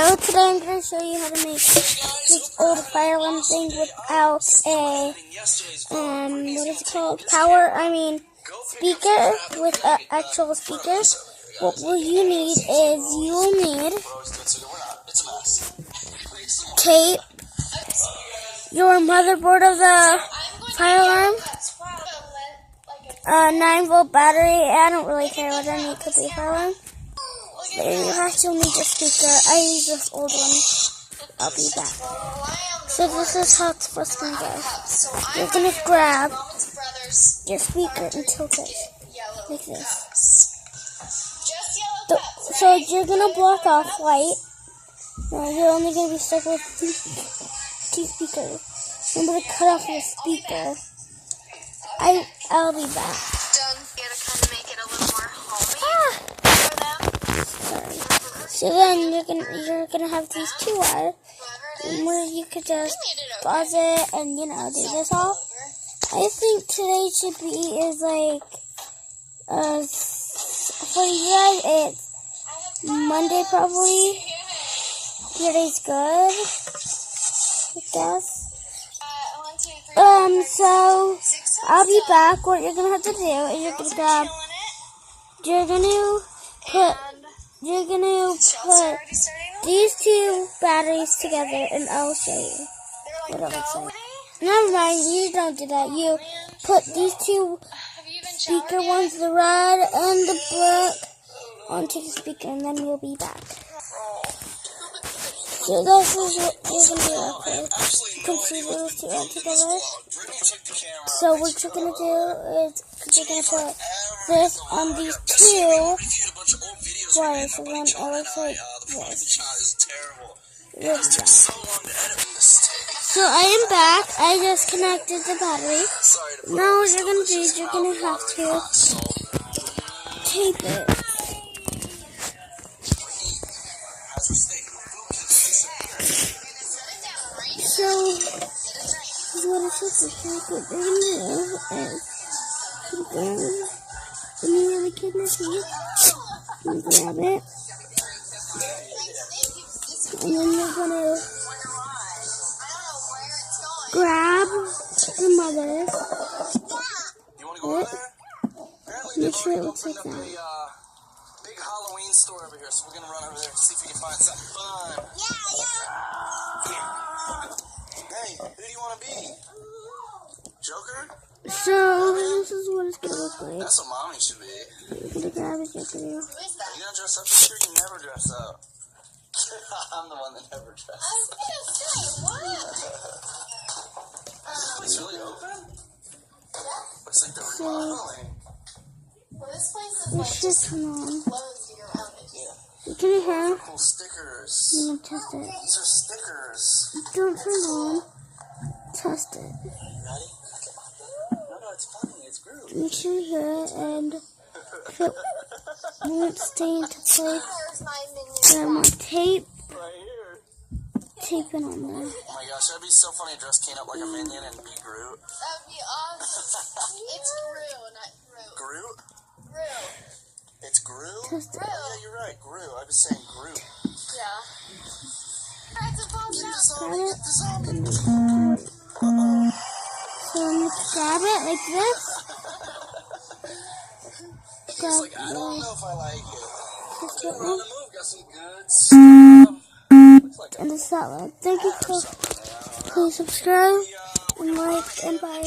So today I'm going to show you how to make this old fire alarm thing without a, what is it called? Speaker with an actual speaker. What you need is you'll need tape, your motherboard of the fire alarm, a 9-volt battery. I don't really care what I need to be a fire alarm. You actually need your speaker. I use this old one. I'll be back. So this is how it's supposed to go. You're going to grab your speaker and tilt it like this. So you're going to block off light. Now you're only going to be stuck with two speakers. Remember to cut off your speaker. I'll be back. So then you're gonna have these two wires where you could just pause it and do this all. I think today should be for you guys it's Monday probably. Today's good, I guess. So I'll be back. What you're gonna have to do is you're gonna put these two batteries together, and I'll show you what it looks like. Never mind, you don't do that. You put these two speaker ones, the red and the black, onto the speaker, and then we'll be back. So this is what you're going to do after. You can see those two add together. So what you're going to do is you're going to put this on these two wires, so then it looks like this. So I am back. I just connected the battery. Now what you're going to do is you're going to have to tape it. So this is what it's supposed to look like. What they're going to do is when you have a kid in the seat, you grab it, and then you're going to grab the mother. Make sure it looks like that. Big Halloween store over here, so we're gonna run over there and see if we can find something fun. Hey, who do you want to be? Joker? So this is what it's gonna look like. That's what mommy should be. You're gonna grab it, Joker. You gonna dress up this year? You never dress up. I'm the one that never dresses up. It's really open? Looks like they're remodeling. It should turn on. You can hear? Cool stickers. I'm gonna test it. These are stickers. Don't turn on. Test it. You ready? No, it's funny. It's groovy. Make sure you hear it, and if it won't stay into place, then more tape. Right here. Tape it on there. Oh my gosh, that'd be so funny to dress Kane up like a minion and be Groot. That'd be awesome. It's Groot, not Groot. Groot? Groot. It's Groot? Test it. Yeah, you're right, Groot. I was saying Groot. Yeah. Alright, so Get the Grab zombie, it. get the zombie. So I'm gonna grab it like this. He's like, I don't know if I like it. Just We're like on that. the move, got some good stuff. Looks like And it's that one. Thank you for please subscribe and like and bye.